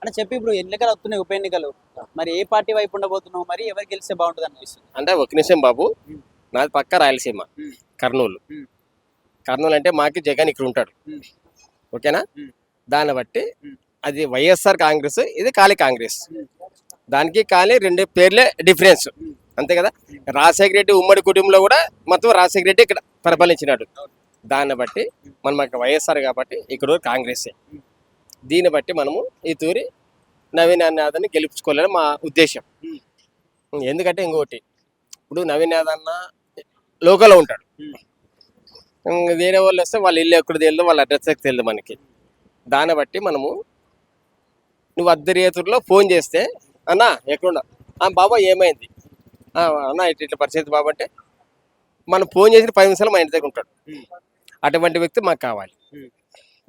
అంటే చెప్పి ఇప్పుడు ఎన్నికలు వస్తున్నాయి, ఉప ఎన్నికలు. మరి ఏ పార్టీ వైపు ఉండబోతున్నావు, మరి ఎవరు గెలిస్తే బాగుంటుంది అనిపిస్తుంది? అంటే ఒక నిమిషం బాబు, ఉమ్, నాది పక్క రాయలసీమ, ఉమ్, కర్నూలు. ఉమ్, కర్నూలు అంటే మాకి జగన్ ఇక్కడ ఉంటాడు, ఉమ్, ఓకేనా. ఉమ్, దాన్ని బట్టి ఉమ్, అది వైఎస్ఆర్ కాంగ్రెస్, ఇది కాళీ కాంగ్రెస్. ఉమ్, దానికి కాళీ రెండు పేర్లే డిఫరెన్స్, ఉమ్, అంతే కదా. రాజశేఖర రెడ్డి ఉమ్మడి కుటుంబంలో కూడా మొత్తం రాజశేఖర రెడ్డి ఇక్కడ పరిపాలించినాడు. దాన్ని బట్టి మనం అక్కడ వైఎస్ఆర్ కాబట్టి ఇక్కడ కాంగ్రెసే. దీన్ని బట్టి మనము ఈ తూరి నవీన్ యాదవ్ని గెలుపుకోవాలని మా ఉద్దేశం. ఎందుకంటే ఇంకోటి, ఇప్పుడు నవీన్ యాదవ్ అన్న లోకల్లో ఉంటాడు, వేరే వాళ్ళు వస్తే వాళ్ళ ఇల్లు ఎక్కడ తెలియదు, వాళ్ళ అడ్రస్ తెలియదు మనకి. దాన్ని బట్టి మనము నువ్వు అర్ధరేతుల్లో ఫోన్ చేస్తే, అన్న ఎక్కడున్నా, బాబా ఏమైంది, అన్న ఇట్లా పరిస్థితి బాబా అంటే మనం ఫోన్ చేసిన 10 నిమిషాలు మా ఇంటి దగ్గర ఉంటాడు. అటువంటి వ్యక్తి మాకు కావాలి,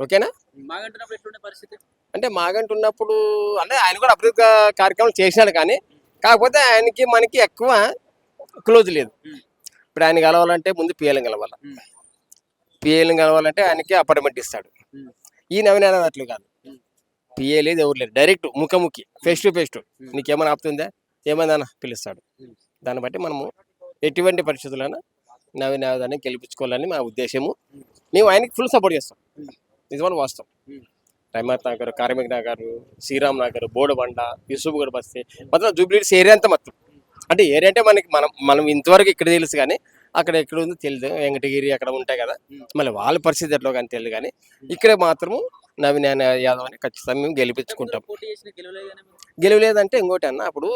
ఓకేనా. మాగంటున్నప్పుడు ఎట్లుండే పరిస్థితి? అంటే మాగంటి ఉన్నప్పుడు అంటే ఆయన కూడా అభివృద్ధి కార్యక్రమాలు చేసినాడు, కానీ కాకపోతే ఆయనకి మనకి ఎక్కువ క్లోజ్ లేదు. ఇప్పుడు ఆయన కలవాలంటే ముందు పిఎల్ని కలవాలి, పిఎల్ని కలవాలంటే ఆయనకి అపార్ట్మెంట్ ఇస్తాడు. ఈ నవీన్ యాదవ్ అట్లు కాదు, పిఏ లేదు, ఎవరు లేరు, డైరెక్ట్ ముఖాముఖి, ఫేస్ టు ఫేస్. నీకేమైనా ఆపుతుందా, ఏమైందన్నా పిలుస్తాడు. దాన్ని బట్టి మనము ఎటువంటి పరిస్థితులైనా నవీన్ యాదవ్ని గెలిపించుకోవాలని మా ఉద్దేశము. మేము ఆయనకి ఫుల్ సపోర్ట్ చేస్తాం, నిజమైన వాస్తవం. రైమత్ నగర్, కార్మిక్ నగర్, శ్రీరామ్ నగర్, బోడబండ, యూసుఫ్గఢ్ బస్తీ, మొత్తం జూబ్లీహిల్స్ ఏరియా అంతా మొత్తం. అంటే ఏరియా అంటే మనకి మనం ఇంతవరకు ఇక్కడ తెలుసు, కానీ అక్కడ ఎక్కడ ఉందో తెలియదు. వెంకటగిరి అక్కడ ఉంటాయి కదా, మళ్ళీ వాళ్ళ పరిస్థితి ఎట్లా కానీ తెలియదు. కానీ ఇక్కడ మాత్రము నవీన్ యాదవ్ అని ఖచ్చితంగా మేము గెలిపించుకుంటాం. పోటీ చేసిన గెలవలేదు కానీ గెలవలేదంటే ఇంకోటి అన్న, అప్పుడు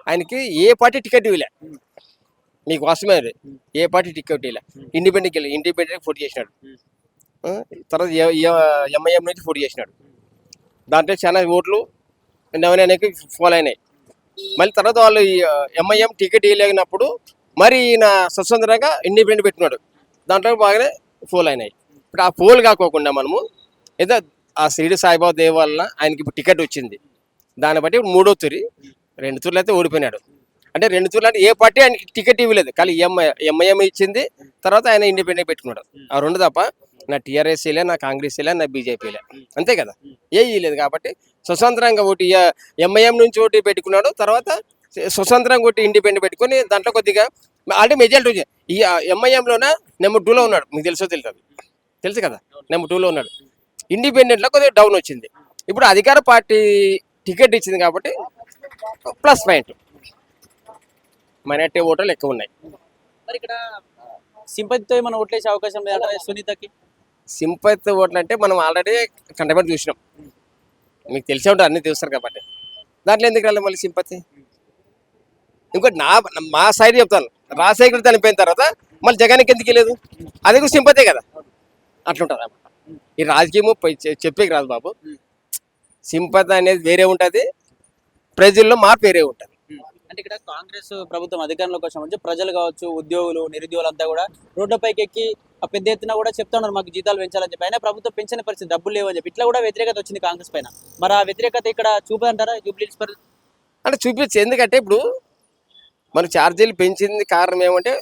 ఆయనకి ఏ పార్టీ టికెట్ ఇవ్వలే, మీకు వాస్తవమే అది. ఏ పార్టీ టికెట్ ఇవ్వలే, ఇండిపెండెంట్ పోటీ చేసినాడు. తర్వాత ఎంఐఎం నుంచి పోటీ చేసినాడు. దాంట్లో చాలా ఓట్లు నవీన్ యాదవ్కి ఫాలో అయినాయి. మళ్ళీ తర్వాత వాళ్ళు ఎంఐఎం టికెట్ ఇవ్వలేనప్పుడు మరి ఈయన స్వతంత్రంగా ఇండిపెండెంట్ పెట్టుకున్నాడు, దాంట్లో బాగానే ఫోల్ అయినాయి. ఇప్పుడు ఆ ఫోల్ కాకోకుండా మనము ఏదో ఆ షిరిడి సాయిబాబా దేవ వల్ల ఆయనకి ఇప్పుడు టికెట్ వచ్చింది. దాన్ని బట్టి ఇప్పుడు 3వ తూరి, 2 తూర్లు అయితే ఓడిపోయినాడు. అంటే 2 తూర్లు అంటే ఏ పార్టీ ఆయనకి టికెట్ ఇవ్వలేదు, కానీ ఎంఐఎం ఇచ్చింది, తర్వాత ఆయన ఇండిపెండెంట్ పెట్టుకున్నాడు. ఆ రెండు తప్ప నా టీఆర్ఎస్లే, నా కాంగ్రెస్లే, నా బీజేపీలే, అంతే కదా. ఏ ఇవ్వలేదు కాబట్టి స్వతంత్రంగా ఓటు ఎంఐఎం నుంచి ఓటు పెట్టుకున్నాడు. తర్వాత స్వతంత్రంగా ఓటు ఇండిపెండెంట్ పెట్టుకొని దాంట్లో కొద్దిగా అంటే మెజారిటీ వచ్చింది. ఈ ఎంఐఎంలోన నెంబర్ 2లో ఉన్నాడు, మీకు తెలుసు కదా, నెంబర్ 2లో ఉన్నాడు. ఇండిపెండెంట్లో కొద్దిగా డౌన్ వచ్చింది. ఇప్పుడు అధికార పార్టీ టికెట్ ఇచ్చింది కాబట్టి ప్లస్ పాయింట్, మైనార్టీ ఓటర్లు ఎక్కువ ఉన్నాయి. మరి ఇక్కడ సింపతితో ఏమైనా ఓట్లేసే అవకాశం లేదంటారా సునీతకి? సింపతి ఓట్లు అంటే మనం ఆల్రెడీ కంటమెంట్ చూసినాం, మీకు తెలిసే ఉంటారు, అన్నీ తెలుస్తారు కాబట్టి. దాంట్లో ఎందుకు రాలేదు మళ్ళీ సింపతి? ఇంకోటి మా సైడ్ చెప్తాను, రాజశేఖర్ చనిపోయిన తర్వాత మళ్ళీ జగన్కి ఎందుకు వెళ్ళలేదు, అది కూడా సింపతే కదా. అట్లుంటుంది అన్నమాట. ఈ రాజకీయము చెప్పేకి రాదు బాబు. సింపతి అనేది వేరే ఉంటుంది, ప్రజల్లో మార్పు వేరే ఉంటుంది. అంటే ఇక్కడ కాంగ్రెస్ ప్రభుత్వం అధికారంలోకి వచ్చిన ప్రజలు కావచ్చు, ఉద్యోగులు, నిరుద్యోగులంతా కూడా రోడ్లపైకి ఎక్కి పెద్ద ఎత్తున కూడా చెప్తున్నారు మాకు జీతాలు పెంచాలని చెప్పి. అయినా ప్రభుత్వం పెంచిన పరిస్థితి, డబ్బులు లేవని చెప్పి ఇట్లా కూడా వ్యతిరేకత వచ్చింది కాంగ్రెస్ పైన. మరి ఆ వ్యతిరేకత ఇక్కడ చూపదంటారా జూబ్లీహిల్స్ పరిస్థితి? అంటే చూపించు, ఎందుకంటే ఇప్పుడు మన ఛార్జీలు పెంచింది కారణం ఏమంటే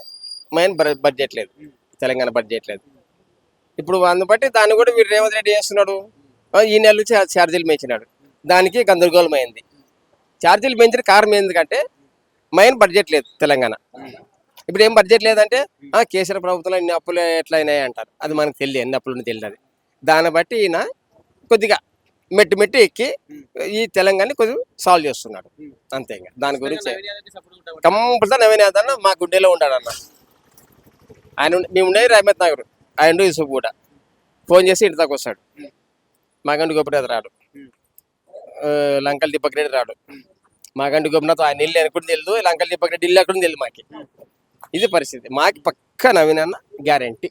మెయిన్ బడ్జెట్ లేదు, తెలంగాణ బడ్జెట్ లేదు. ఇప్పుడు దాన్ని బట్టి దాన్ని కూడా వీడు రేవంత్ రెడ్డి చేస్తున్నాడు, ఈ నెల నుంచి ఛార్జీలు పెంచినాడు, దానికి గందరగోళం అయింది. ఛార్జీలు పెంచిన కారణం ఎందుకంటే మెయిన్ బడ్జెట్ లేదు తెలంగాణ. ఇప్పుడు ఏం బడ్జెట్ లేదంటే కేసీఆర్ ప్రభుత్వంలో ఇన్ని అప్పులు ఎట్లా అయినాయి అంటారు, అది మనకు తెలియదు, ఎన్ని అప్పులు తెలియదు. దాన్ని బట్టి ఈయన కొద్దిగా మెట్టు ఎక్కి ఈ తెలంగాణ కొద్దిగా సాల్వ్ చేస్తున్నాడు, అంతే. ఇంకా దాని గురించి కంపల్సరీ నవీన్ యాదవ్ మా గుడ్డేలో ఉంటాడన్న. ఆయన మేము ఉండేది రైమత్ నగర్, ఆయన యూసుఫ్ కూడా ఫోన్ చేసి ఇంటి దాకా వస్తాడు. మాగంటి గోపినాథ్ రాడు, లంకల్ దీపక్ రెడ్డి రాడు. మాగంటి గోపినాథ్ ఆయన ఇల్లు ఎక్కడ తెలియదు, లంకల్ దీపక్ రెడ్డి ఇల్లు ఎక్కడ తెలియదు మాకి. ఇది పరిస్థితి. మాకి పక్క నవీన్ అన్న గ్యారంటీ.